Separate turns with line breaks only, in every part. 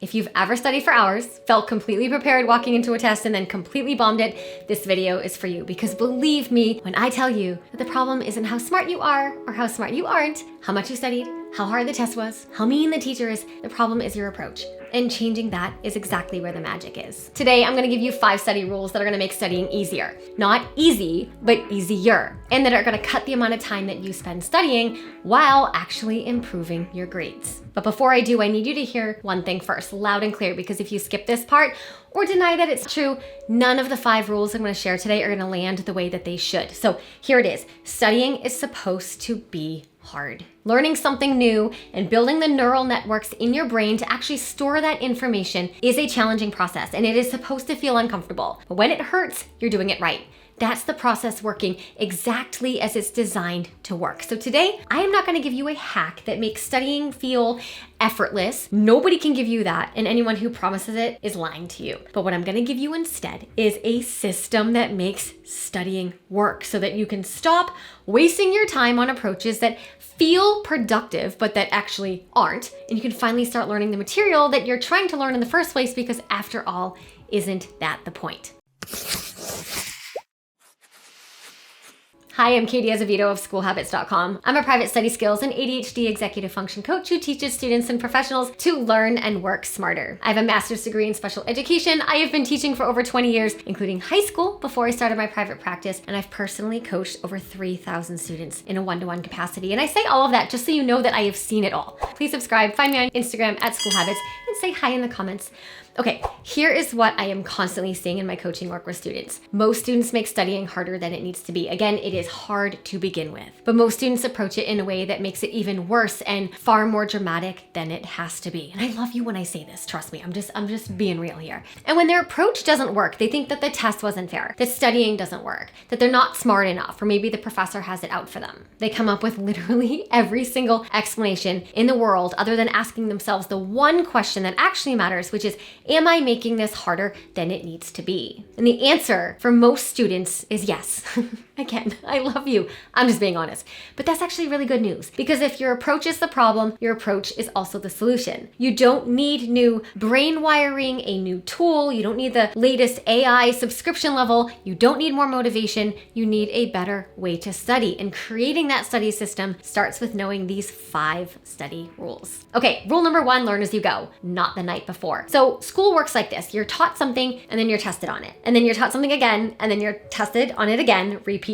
If you've ever studied for hours, felt completely prepared walking into a test, and then completely bombed it, this video is for you. Because believe me when I tell you that the problem isn't how smart you are or how smart you aren't, how much you studied, how hard the test was, how mean the teacher is, the problem is your approach. And changing that is exactly where the magic is. Today, I'm gonna give you 5 study rules that are gonna make studying easier. Not easy, but easier. And that are gonna cut the amount of time that you spend studying while actually improving your grades. But before I do, I need you to hear one thing first, loud and clear, because if you skip this part or deny that it's true, none of the 5 rules I'm gonna share today are gonna land the way that they should. So here it is. Studying is supposed to be hard. Learning something new and building the neural networks in your brain to actually store that information is a challenging process, and it is supposed to feel uncomfortable. But when it hurts, you're doing it right. That's the process working exactly as it's designed to work. So today, I am not gonna give you a hack that makes studying feel effortless. Nobody can give you that, and anyone who promises it is lying to you. But what I'm gonna give you instead is a system that makes studying work so that you can stop wasting your time on approaches that feel productive, but that actually aren't. And you can finally start learning the material that you're trying to learn in the first place, because after all, isn't that the point? Hi, I'm Katie Azevedo of SchoolHabits.com. I'm a private study skills and ADHD executive function coach who teaches students and professionals to learn and work smarter. I have a master's degree in special education. I have been teaching for over 20 years, including high school before I started my private practice, and I've personally coached over 3,000 students in a one-to-one capacity. And I say all of that just so you know that I have seen it all. Please subscribe, find me on Instagram at SchoolHabits, and say hi in the comments. Okay, here is what I am constantly seeing in my coaching work with students. Most students make studying harder than it needs to be. Again, it is hard to begin with, but most students approach it in a way that makes it even worse and far more dramatic than it has to be. And I love you when I say this, trust me, I'm just being real here. And when their approach doesn't work, they think that the test wasn't fair, that studying doesn't work, that they're not smart enough, or maybe the professor has it out for them. They come up with literally every single explanation in the world other than asking themselves the one question that actually matters, which is, am I making this harder than it needs to be? And the answer for most students is yes. Again, I love you. I'm just being honest. But that's actually really good news, because if your approach is the problem, your approach is also the solution. You don't need new brain wiring, a new tool. You don't need the latest AI subscription level. You don't need more motivation. You need a better way to study. And creating that study system starts with knowing these 5 study rules. Okay, rule number 1, learn as you go, not the night before. So school works like this. You're taught something and then you're tested on it. And then you're taught something again and then you're tested on it again. Repeat.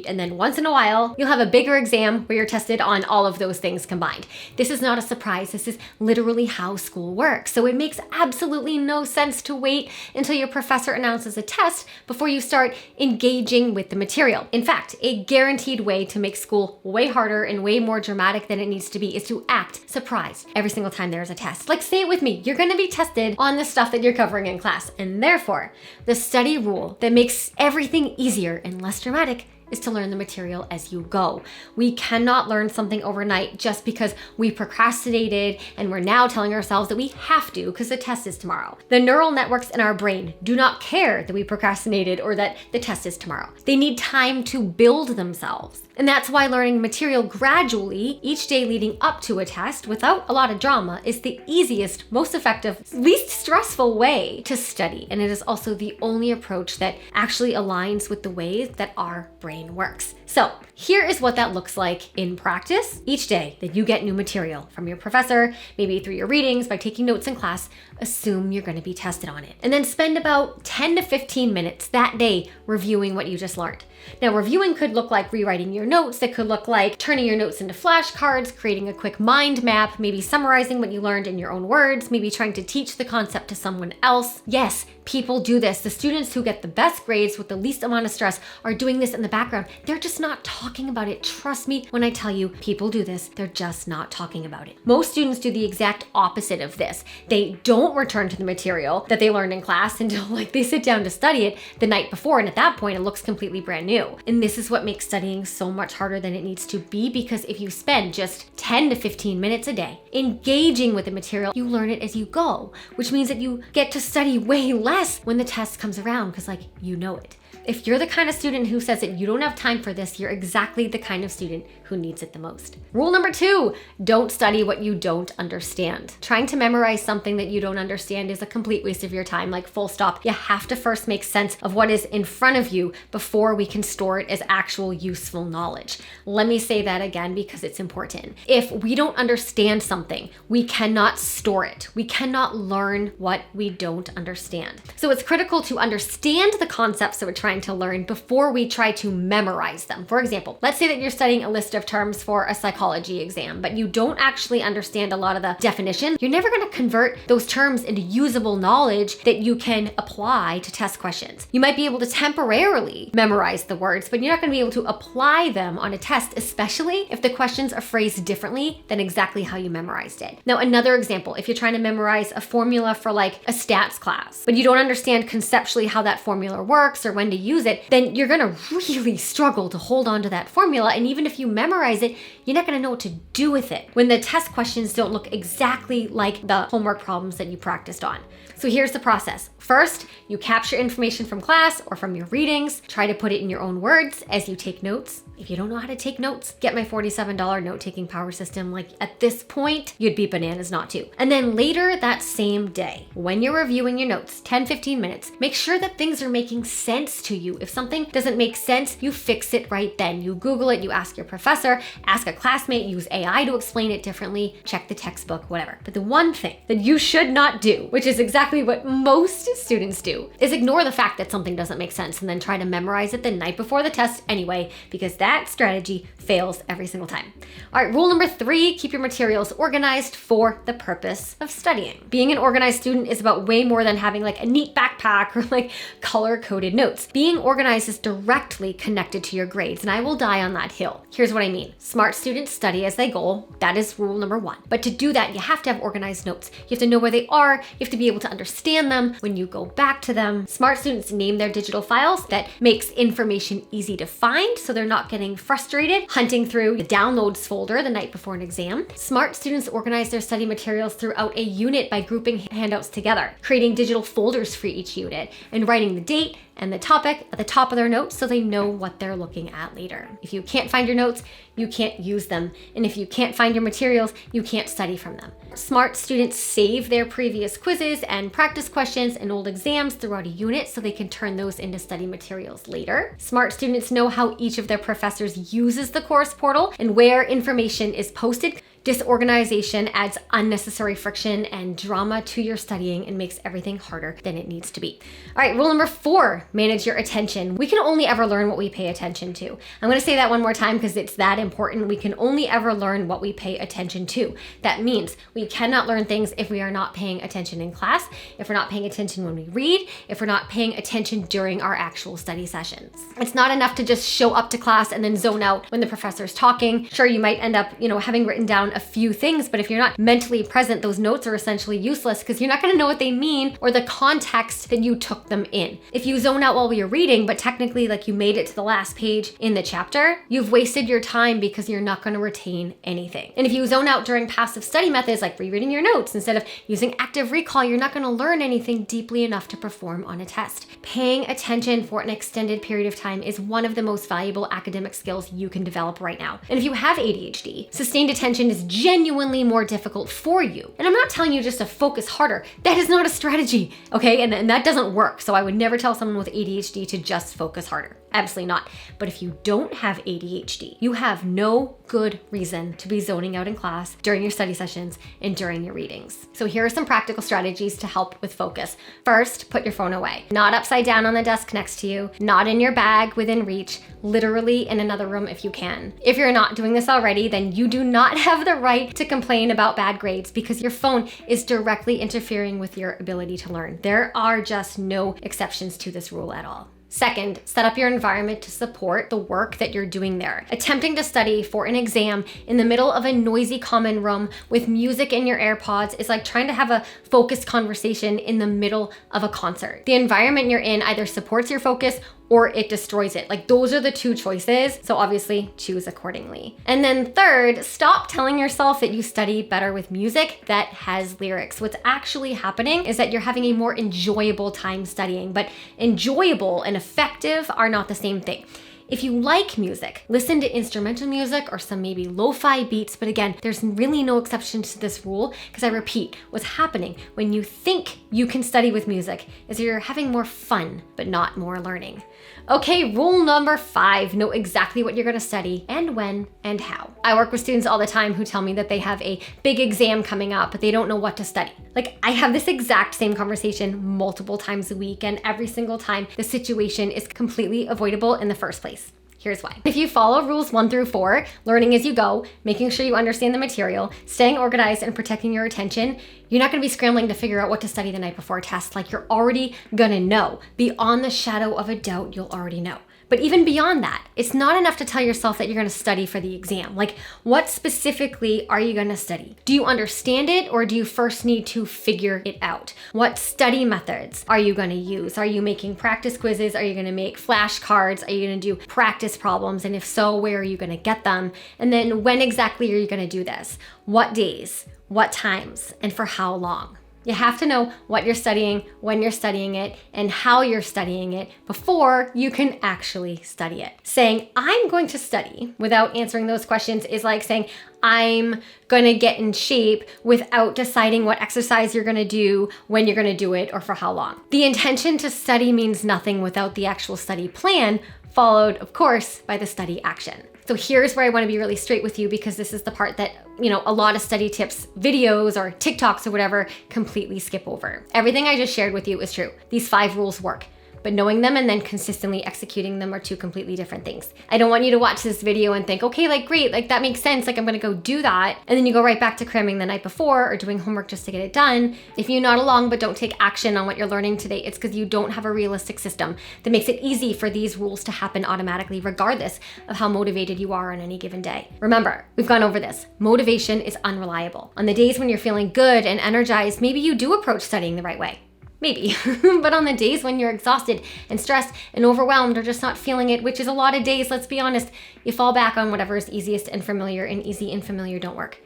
And then once in a while, you'll have a bigger exam where you're tested on all of those things combined. This is not a surprise. This is literally how school works. So it makes absolutely no sense to wait until your professor announces a test before you start engaging with the material. In fact, a guaranteed way to make school way harder and way more dramatic than it needs to be is to act surprised every single time there's a test. Like, say it with me, you're gonna be tested on the stuff that you're covering in class. And therefore, the study rule that makes everything easier and less dramatic is to learn the material as you go. We cannot learn something overnight just because we procrastinated and we're now telling ourselves that we have to because the test is tomorrow. The neural networks in our brain do not care that we procrastinated or that the test is tomorrow. They need time to build themselves. And that's why learning material gradually, each day leading up to a test without a lot of drama, is the easiest, most effective, least stressful way to study. And it is also the only approach that actually aligns with the ways that our brain works. So here is what that looks like in practice each day that you get new material from your professor, maybe through your readings, by taking notes in class. Assume you're going to be tested on it. And then spend about 10 to 15 minutes that day reviewing what you just learned. Now, reviewing could look like rewriting your notes. It could look like turning your notes into flashcards, creating a quick mind map, maybe summarizing what you learned in your own words, maybe trying to teach the concept to someone else. Yes, people do this. The students who get the best grades with the least amount of stress are doing this in the background. They're just not talking about it. Trust me when I tell you people do this, they're just not talking about it. Most students do the exact opposite of this. They don't return to the material that they learned in class until they sit down to study it the night before. And at that point, it looks completely brand new. And this is what makes studying so much harder than it needs to be, because if you spend just 10 to 15 minutes a day engaging with the material, you learn it as you go, which means that you get to study way less when the test comes around because you know it. If you're the kind of student who says that you don't have time for this, you're exactly the kind of student who needs it the most. Rule number 2, don't study what you don't understand. Trying to memorize something that you don't understand is a complete waste of your time, like full stop. You have to first make sense of what is in front of you before we can store it as actual useful knowledge. Let me say that again because it's important. If we don't understand something, we cannot store it. We cannot learn what we don't understand. So it's critical to understand the concepts that we're trying to learn before we try to memorize them. For example, let's say that you're studying a list of terms for a psychology exam, but you don't actually understand a lot of the definition. You're never going to convert those terms into usable knowledge that you can apply to test questions. You might be able to temporarily memorize the words, but you're not going to be able to apply them on a test, especially if the questions are phrased differently than exactly how you memorized it. Now, another example, if you're trying to memorize a formula for like a stats class, but you don't understand conceptually how that formula works or when to use it, then you're going to really struggle to hold on to that formula. And even if you memorize it, you're not going to know what to do with it when the test questions don't look exactly like the homework problems that you practiced on. So here's the process. First, you capture information from class or from your readings. Try to put it in your own words as you take notes. If you don't know how to take notes, get my $47 note-taking power system. Like at this point, you'd be bananas not to. And then later that same day, when you're reviewing your notes, 10-15 minutes, make sure that things are making sense to you. If something doesn't make sense, you fix it right then. You Google it, you ask your professor, ask a classmate, use AI to explain it differently, check the textbook, whatever. But the one thing that you should not do, which is exactly what most students do, is ignore the fact that something doesn't make sense and then try to memorize it the night before the test anyway, because that strategy fails every single time. All right, rule number 3, keep your materials organized for the purpose of studying. Being an organized student is about way more than having like a neat backpack or like color-coded notes. Being organized is directly connected to your grades, and I will die on that hill. Here's what I mean. Smart students study as they go. That is rule number 1. But to do that, you have to have organized notes. You have to know where they are. You have to be able to understand them when you go back to them. Smart students name their digital files. That makes information easy to find, so they're not getting frustrated hunting through the downloads folder the night before an exam. Smart students organize their study materials throughout a unit by grouping handouts together, creating digital folders for each unit, and writing the date and the topic at the top of their notes so they know what they're looking at later. If you can't find your notes, you can't use them. And if you can't find your materials, you can't study from them. Smart students save their previous quizzes and practice questions and old exams throughout a unit so they can turn those into study materials later. Smart students know how each of their professors uses the course portal and where information is posted. Disorganization adds unnecessary friction and drama to your studying and makes everything harder than it needs to be. All right, rule number 4, manage your attention. We can only ever learn what we pay attention to. I'm going to say that one more time because it's that important. We can only ever learn what we pay attention to. That means we cannot learn things if we are not paying attention in class, if we're not paying attention when we read, if we're not paying attention during our actual study sessions. It's not enough to just show up to class and then zone out when the professor's talking. Sure, you might end up, having written down a few things, but if you're not mentally present, those notes are essentially useless because you're not going to know what they mean or the context that you took them in. If you zone out while you're reading, but technically like you made it to the last page in the chapter, you've wasted your time because you're not going to retain anything. And if you zone out during passive study methods like rereading your notes instead of using active recall, you're not going to learn anything deeply enough to perform on a test. Paying attention for an extended period of time is one of the most valuable academic skills you can develop right now. And if you have ADHD, sustained attention is genuinely more difficult for you. And I'm not telling you just to focus harder. That is not a strategy, okay? And that doesn't work. So I would never tell someone with ADHD to just focus harder. Absolutely not. But if you don't have ADHD, you have no good reason to be zoning out in class during your study sessions and during your readings. So here are some practical strategies to help with focus. First, put your phone away. Not upside down on the desk next to you, not in your bag within reach, literally in another room if you can. If you're not doing this already, then you do not have the right to complain about bad grades because your phone is directly interfering with your ability to learn. There are just no exceptions to this rule at all. Second, set up your environment to support the work that you're doing there. Attempting to study for an exam in the middle of a noisy common room with music in your AirPods is like trying to have a focused conversation in the middle of a concert. The environment you're in either supports your focus or it destroys it. Like those are the two choices. So obviously choose accordingly. And then third, stop telling yourself that you study better with music that has lyrics. What's actually happening is that you're having a more enjoyable time studying, but enjoyable and effective are not the same thing. If you like music, listen to instrumental music or some maybe lo-fi beats. But again, there's really no exception to this rule because I repeat, what's happening when you think you can study with music is you're having more fun, but not more learning. Okay, rule number 5, know exactly what you're gonna study and when and how. I work with students all the time who tell me that they have a big exam coming up, but they don't know what to study. Like I have this exact same conversation multiple times a week, and every single time the situation is completely avoidable in the first place. Here's why. If you follow rules 1 through 4, learning as you go, making sure you understand the material, staying organized and protecting your attention, you're not gonna be scrambling to figure out what to study the night before a test. Like you're already gonna know. Beyond the shadow of a doubt, you'll already know. But even beyond that, it's not enough to tell yourself that you're gonna study for the exam. Like, what specifically are you gonna study? Do you understand it, or do you first need to figure it out? What study methods are you gonna use? Are you making practice quizzes? Are you gonna make flashcards? Are you gonna do practice problems? And if so, where are you gonna get them? And then when exactly are you gonna do this? What days? What times? And for how long? You have to know what you're studying, when you're studying it, and how you're studying it before you can actually study it. Saying, I'm going to study without answering those questions is like saying, I'm gonna get in shape without deciding what exercise you're gonna do, when you're gonna do it, or for how long. The intention to study means nothing without the actual study plan, followed, of course, by the study action. So here's where I want to be really straight with you, because this is the part that, a lot of study tips videos or TikToks or whatever completely skip over. Everything I just shared with you is true. These 5 rules work. But knowing them and then consistently executing them are 2 completely different things. I don't want you to watch this video and think, okay, like great, like that makes sense, like I'm gonna go do that. And then you go right back to cramming the night before or doing homework just to get it done. If you nod along but don't take action on what you're learning today, it's because you don't have a realistic system that makes it easy for these rules to happen automatically, regardless of how motivated you are on any given day. Remember, we've gone over this. Motivation is unreliable. On the days when you're feeling good and energized, maybe you do approach studying the right way. Maybe, but on the days when you're exhausted and stressed and overwhelmed or just not feeling it, which is a lot of days, let's be honest, you fall back on whatever is easiest and familiar, and easy and familiar don't work.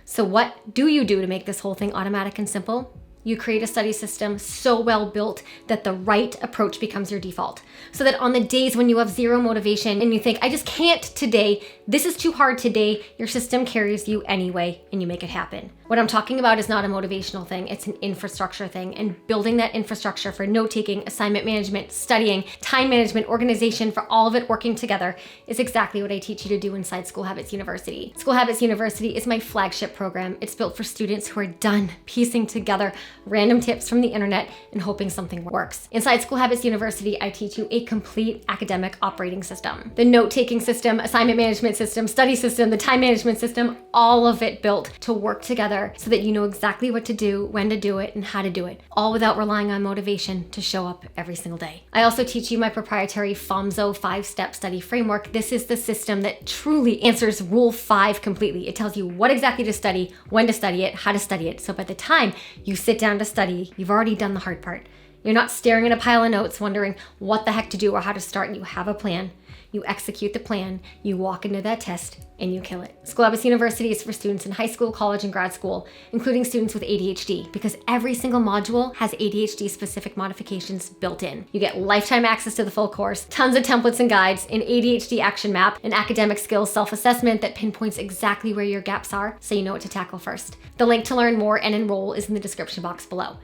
So what do you do to make this whole thing automatic and simple? You create a study system so well built that the right approach becomes your default. So that on the days when you have zero motivation and you think, I just can't today, this is too hard today, your system carries you anyway and you make it happen. What I'm talking about is not a motivational thing, it's an infrastructure thing. And building that infrastructure for note-taking, assignment management, studying, time management, organization, for all of it working together is exactly what I teach you to do inside School Habits University. School Habits University is my flagship program. It's built for students who are done piecing together random tips from the internet and hoping something works. Inside School Habits University, I teach you a complete academic operating system. The note-taking system, assignment management system, study system, the time management system, all of it built to work together so that you know exactly what to do, when to do it, and how to do it, all without relying on motivation to show up every single day. I also teach you my proprietary FOMSO 5-step study framework. This is the system that truly answers Rule 5 completely. It tells you what exactly to study, when to study it, how to study it. So by the time you sit down to study, you've already done the hard part. You're not staring at a pile of notes wondering what the heck to do or how to start. You have a plan. You execute the plan, you walk into that test, and you kill it. School Habits University is for students in high school, college, and grad school, including students with ADHD, because every single module has ADHD-specific modifications built in. You get lifetime access to the full course, tons of templates and guides, an ADHD action map, an academic skills self-assessment that pinpoints exactly where your gaps are so you know what to tackle first. The link to learn more and enroll is in the description box below.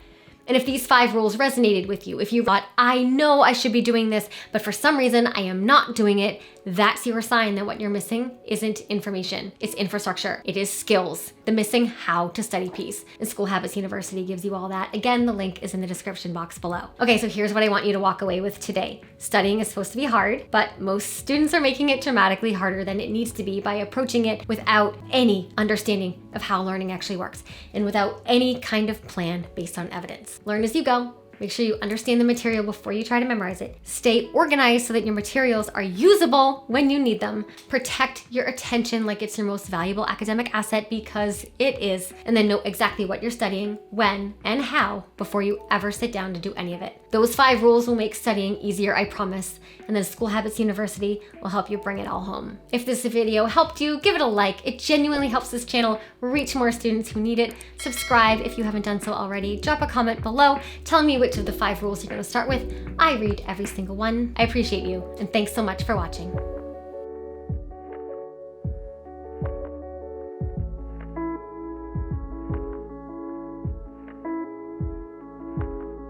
And if these 5 rules resonated with you, if you thought, I know I should be doing this, but for some reason I am not doing it, that's your sign that what you're missing isn't information, it's infrastructure, it is skills, the missing how to study piece. And School Habits University gives you all that. Again, the link is in the description box below. Okay, so here's what I want you to walk away with today. Studying is supposed to be hard, but most students are making it dramatically harder than it needs to be by approaching it without any understanding of how learning actually works and without any kind of plan based on evidence. Learn as you go. Make sure you understand the material before you try to memorize it. Stay organized so that your materials are usable when you need them. Protect your attention like it's your most valuable academic asset, because it is. And then know exactly what you're studying, when, and how before you ever sit down to do any of it. Those 5 rules will make studying easier, I promise. And then School Habits University will help you bring it all home. If this video helped you, give it a like. It genuinely helps this channel reach more students who need it. Subscribe if you haven't done so already. Drop a comment below telling me which of the 5 rules you're going to start with. I read every single one. I appreciate you, and thanks so much for watching.